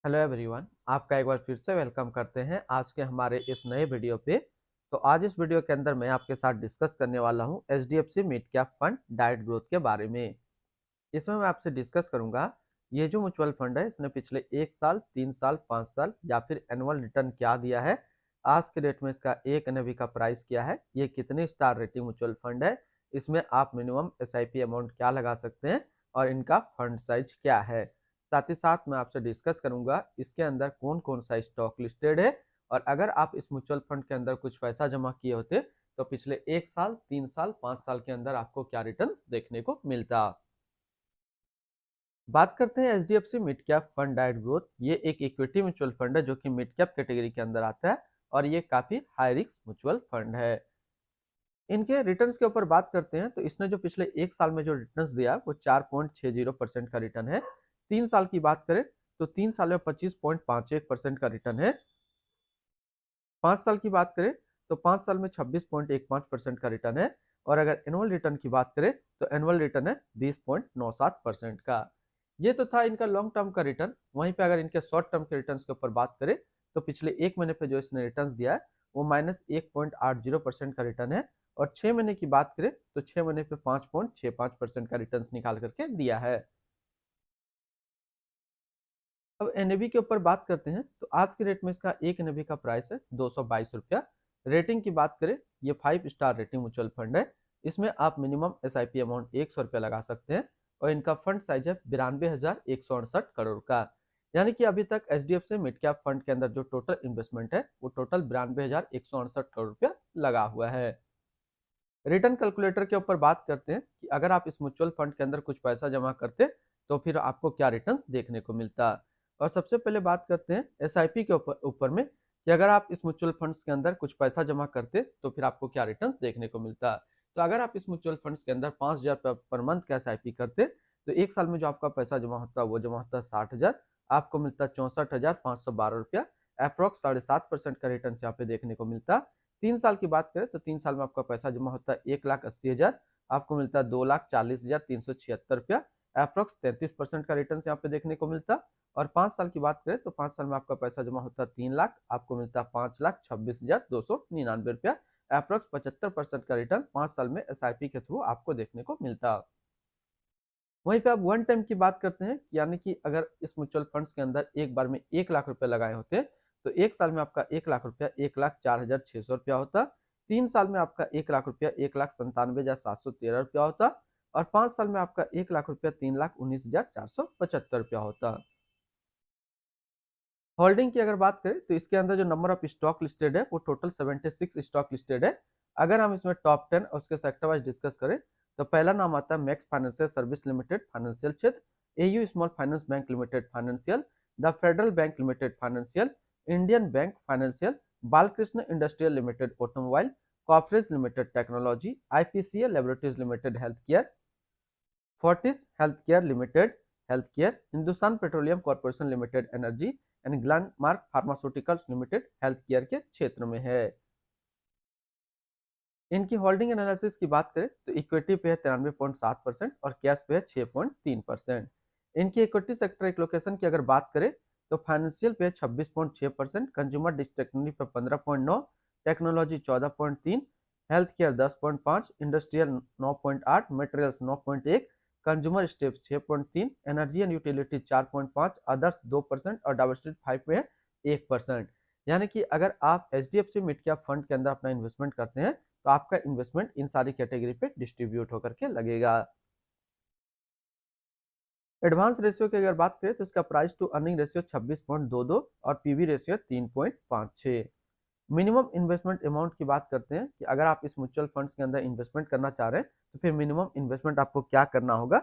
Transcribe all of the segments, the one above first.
Hello everyone, आपका एक बार फिर से वेलकम करते हैं आज के हमारे इस नए वीडियो पे। तो आज इस वीडियो के अंदर मैं आपके साथ डिस्कस करने वाला हूं HDFC mid cap fund diet growth के बारे में। इसमें मैं आपसे डिस्कस करूंगा ये जो म्यूचुअल फंड है इसने पिछले 1 साल, 3 साल, 5 साल या फिर एनुअल रिटर्न क्या दिया है, आज के डेट में इसका एक एनएवी का प्राइस क्या है, ये कितनी स्टार रेटिंग म्यूचुअल फंड है, इसमें आप मिनिमम एसआईपी अमाउंट क्या लगा सकते हैं और इनका फंड साइज क्या है। साथ ही साथ मैं आपसे डिस्कस करूंगा इसके अंदर कौन कौन सा स्टॉक लिस्टेड है और अगर आप इस म्यूचुअल फंड के अंदर कुछ पैसा जमा किए होते तो पिछले 1 साल, 3 साल, 5 साल के अंदर आपको क्या रिटर्न देखने को मिलता। बात करते हैं HDFC mid cap fund diet growth. ये एक इक्विटी म्यूचुअल फंड है जो कि मिड कैप कैटेगरी के अंदर आता है और ये काफी हाई रिस्क म्यूचुअल फंड है। इनके रिटर्न्स के ऊपर बात करते हैं तो इसने जो पिछले 1 साल में जो रिटर्न्स दिया वो 4.60% का रिटर्न है। 3 साल की बात करें तो 3 साल में 25.51% का रिटर्न है। 5 साल की बात करें तो 5 साल में 26.15% का रिटर्न है और अगर एनुअल रिटर्न की बात करें तो एनुअल रिटर्न है 20.97% का। ये तो था इनका लॉन्ग टर्म का रिटर्न। वहीं पे अगर इनके शॉर्ट टर्म के रिटर्न के ऊपर बात करें तो पिछले 1 महीने पे जो इसने रिटर्न दिया है वो -1.80% का रिटर्न है और 6 महीने की बात करें तो 6 महीने पे 5.65% का रिटर्न निकाल करके दिया है। अब एनएवी के ऊपर बात करते हैं तो आज के रेट में इसका एक एनएवी का प्राइस है 222 रुपया। रेटिंग की बात करें ये 5 स्टार रेटिंग म्यूचुअल फंड है। इसमें आप मिनिमम एसआईपी अमाउंट 100 रुपया लगा सकते हैं और इनका फंड साइज है 92,168 करोड़ का। यानी कि अभी तक एचडीएफसी मिड कैप फंड के अंदर जो टोटल इन्वेस्टमेंट है वो टोटल 92,168 करोड़ रुपया लगा हुआ है। रिटर्न कैलकुलेटर के ऊपर बात करते हैं कि अगर आप इस म्यूचुअल फंड के अंदर कुछ पैसा जमा करते तो फिर आपको क्या रिटर्न्स देखने को मिलता। और सबसे पहले बात करते हैं एसआईपी के ऊपर ऊपर में कि अगर आप इस म्यूचुअल फंड्स के अंदर कुछ पैसा जमा करते तो फिर आपको क्या रिटर्न्स देखने को मिलता। तो अगर आप इस म्यूचुअल फंड्स के अंदर 5,000 पर मंथ का एसआईपी करते तो 1 साल में जो आपका पैसा जमा होता वो जमा होता 60,000, आपको मिलता 64,512 रुपया। अप्रोक्स 7.5% का रिटर्न यहाँ पे देखने को मिलता। 3 साल की बात करें तो 3 साल में आपका पैसा जमा होता है 1,80,000, आपको मिलता है 2,40,376 रुपया। अप्रोक्स 33% का रिटर्न यहाँ पे देखने को मिलता। और 5 साल की बात करें तो 5 साल में आपका पैसा जमा होता है 3 लाख, आपको मिलता है 5,26,299 रुपया। अप्रोक्स 75% का रिटर्न 5 साल में एसआईपी के थ्रू आपको देखने को मिलता। वहीं पे आप वन टाइम की बात करते हैं यानी कि अगर इस म्यूचुअल फंड्स के अंदर एक बार में 1 लाख रुपए लगाए होते तो 1 साल में आपका 1 लाख रुपया 1,04,600 रुपया होता। 3 साल में आपका 1 लाख रुपया 1,97,713 रुपया होता और 5 साल में आपका 1 लाख रुपया 3,19,475 रुपया होता। होल्डिंग की अगर बात करें तो इसके अंदर जो नंबर ऑफ स्टॉक लिस्टेड है वो टोटल 76 स्टॉक लिस्टेड है। अगर हम इसमें टॉप 10 और उसके सेक्टर वाइज डिस्कस करें तो पहला नाम आता है Max Financial Service Limited financial क्षेत्र, AU Small Finance Bank Limited financial, the Federal Bank Limited financial, Indian Bank financial, Balkrishna Industrial Limited automobile, corporate limited technology, IPCL laboratories limited health care, Fortis Health Care Limited health care, Hindustan Petroleum Corporation Limited energy and Glenmark Pharmaceuticals Limited health care के क्षेत्र में है। इनकी holding analysis की बात करें तो equity पे है 93.7% और कैश पे है 6.3%। इनकी इक्विटी सेक्टर एलोकेशन की अगर बात करें तो फाइनेंशियल पे 26.6%, कंज्यूमर डिस्क्रिशनरी पे 15.9, technology 14.3, health care 10.5, industrial 9.8, materials 9.1, consumer steps 6.3, energy and utility 4.5, others 2% और डाइवर्सिटी 5 में 1%। यानी कि अगर आप एचडीएफसी मिड कैप फंड के अंदर अपना इन्वेस्टमेंट करते हैं तो आपका इन्वेस्टमेंट इन सारी कैटेगरी पे डिस्ट्रीब्यूट होकर के लगेगा। एडवांस रेशियो की अगर बात करें तो इसका प्राइस टू अर्निंग रेशियो 26.22 और PV ratio 3.56। Minimum investment amount की बात करते हैं कि अगर आप इस म्यूचुअल फंड्स के अंदर इन्वेस्टमेंट करना चाह रहे हैं तो फिर मिनिमम इन्वेस्टमेंट आपको क्या करना होगा,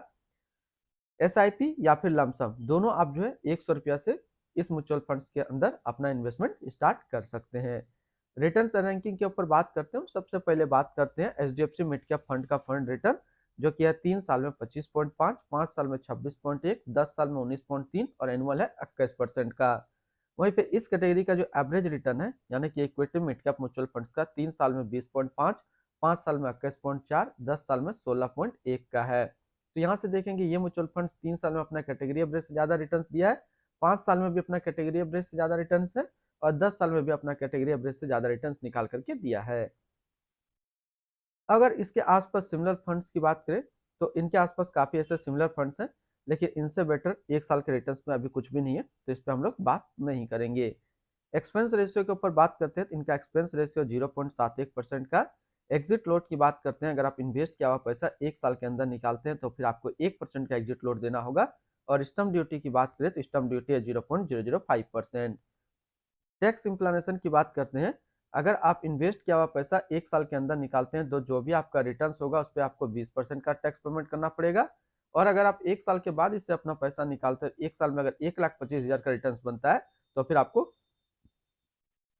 एसआईपी या फिर लमसम दोनों आप जो है 100 रुपया से इस म्यूचुअल फंड्स के अंदर अपना इन्वेस्टमेंट स्टार्ट कर सकते हैं। रिटर्न रैंकिंग के ऊपर बात करते हैं। सबसे पहले बात करते हैं एचडीएफसी मिड कैप फंड का फंड रिटर्न जो कि है 3 साल में 25.5, 5 साल में 26.1, 10 साल में 19.3 और एनुअल है 21% का। वहीं पे इस कैटेगरी का जो एवरेज रिटर्न है यानी कि equity mid cap mutual funds का 3 साल में 20.5, 5 साल में 21.4, 10 साल में 16.1 का है। तो यहाँ से देखेंगे ये म्यूचुअल फंड्स 3 साल में अपना कैटेगरी एवरेज से ज्यादा रिटर्न दिया है 5 साल में भी अपना कैटेगरी एवरेज से ज्यादा रिटर्न है और 10 साल में भी अपना कैटेगरी एवरेज से ज्यादा रिटर्न निकाल करके दिया है। अगर इसके आसपास सिमिलर फंड्स की बात करें तो इनके आसपास काफी ऐसे सिमिलर फंड्स हैं, लेकिन इनसे बेटर 1 साल के रिटर्न्स में अभी कुछ भी नहीं है, तो इस पर हम लोग बात नहीं करेंगे। एक्सपेंस रेशियो के ऊपर बात करते हैं तो इनका एक्सपेंस रेशियो 0.71% का। एग्जिट लोड की बात करते हैं, अगर आप इन्वेस्ट किया हुआ पैसा 1 साल के अंदर निकालते हैं तो फिर आपको 1% का एग्जिट लोड देना होगा। और स्टम्प ड्यूटी की बात करें तो स्टम्प ड्यूटी है 0.005%। टैक्स इम्प्लानेशन की बात करते हैं, अगर आप इन्वेस्ट किया हुआ पैसा 1 साल के अंदर निकालते हैं तो जो भी आपका रिटर्न होगा उस पर आपको 20% का टैक्स पेमेंट करना पड़ेगा। और अगर आप 1 साल के बाद इससे अपना पैसा निकालते हैं, 1 साल में अगर 1,25,000 का रिटर्न बनता है तो फिर आपको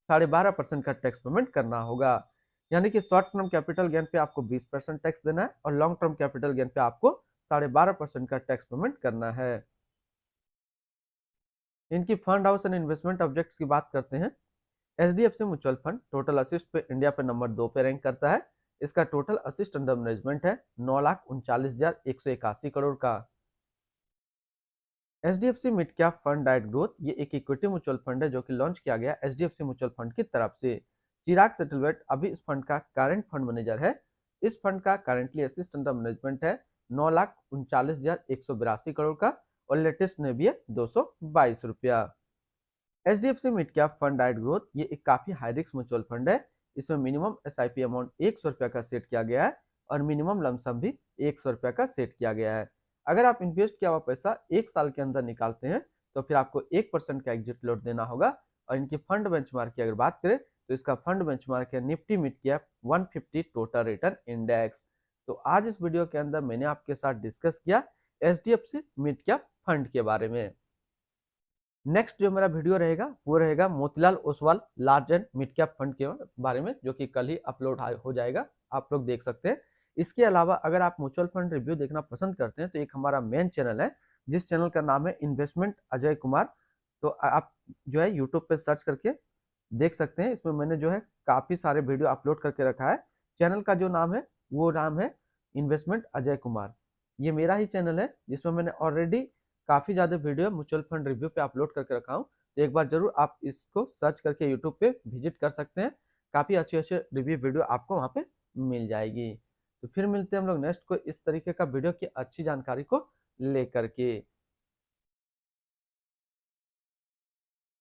12.5% का टैक्स पेमेंट करना होगा। यानी कि शॉर्ट टर्म कैपिटल गेन पे आपको 20% टैक्स देना है और लॉन्ग टर्म कैपिटल गेन पे आपको 12.5% का टैक्स पेमेंट करना है। इनकी fund house and investment objects की बात करते हैं। HDFC mutual fund total assist पे इंडिया पे नंबर 2 पे रैंक करता है। इसका टोटल असिस्ट अंडर मैनेजमेंट है 9,39,181 करोड़ का। HDFC mid cap fund diet growth ये एक इक्विटी म्यूचुअल फंड है जो कि लॉन्च किया गया एचडीएफसी म्यूचुअल फंड की तरफ से। चिराग सेटलवेट अभी इस फंड का करंट फंड मैनेजर है। इस फंड का करंटली असिस्ट अंडर मैनेजमेंट है 9,39,182 करोड़ का और लेटेस्ट में भी है 222 रुपया। HDFC mid cap fund diet growth ये एक काफी हाई रिस्क म्यूचुअल फंड है। इसमें मिनिमम एसआईपी अमाउंट 100 रुपया का सेट किया गया है और मिनिमम लमसम भी 100 रुपया का सेट किया गया है। अगर आप इन्वेस्ट किया हुआ पैसा 1 साल के अंदर निकालते हैं तो फिर आपको 1% का एग्जिट लोड देना होगा। और इनकी फंड बेंचमार्क की अगर बात करें तो इसका फंड बेंचमार्क है Nifty mid cap 150 total return index. तो आज इस वीडियो के अंदर मैंने आपके साथ डिस्कस किया एचडीएफसी मिड कैप फंड के बारे में। नेक्स्ट जो मेरा वीडियो रहेगा वो रहेगा Motilal Oswal large and mid cap fund के बारे में, जो कि कल ही अपलोड हो जाएगा, आप लोग देख सकते हैं। इसके अलावा अगर आप म्यूचुअल फंड रिव्यू देखना पसंद करते हैं तो एक हमारा मेन चैनल है जिस चैनल का नाम है इन्वेस्टमेंट अजय कुमार। तो आप जो है यूट्यूब पे सर्च करके देख सकते हैं। इसमें मैंने जो है काफी सारे वीडियो अपलोड करके रखा है। चैनल का जो नाम है वो नाम है इन्वेस्टमेंट अजय कुमार। ये मेरा ही चैनल है जिसमें मैंने ऑलरेडी काफी ज्यादा वीडियो म्यूचुअल फंड रिव्यू पे अपलोड करके रखा हूँ। तो एक बार जरूर आप इसको सर्च करके यूट्यूब पे विजिट कर सकते हैं। काफी अच्छे अच्छे रिव्यू वीडियो आपको वहाँ पे मिल जाएगी। तो फिर मिलते हैं हम लोग नेक्स्ट को इस तरीके का वीडियो की अच्छी जानकारी को लेकर के।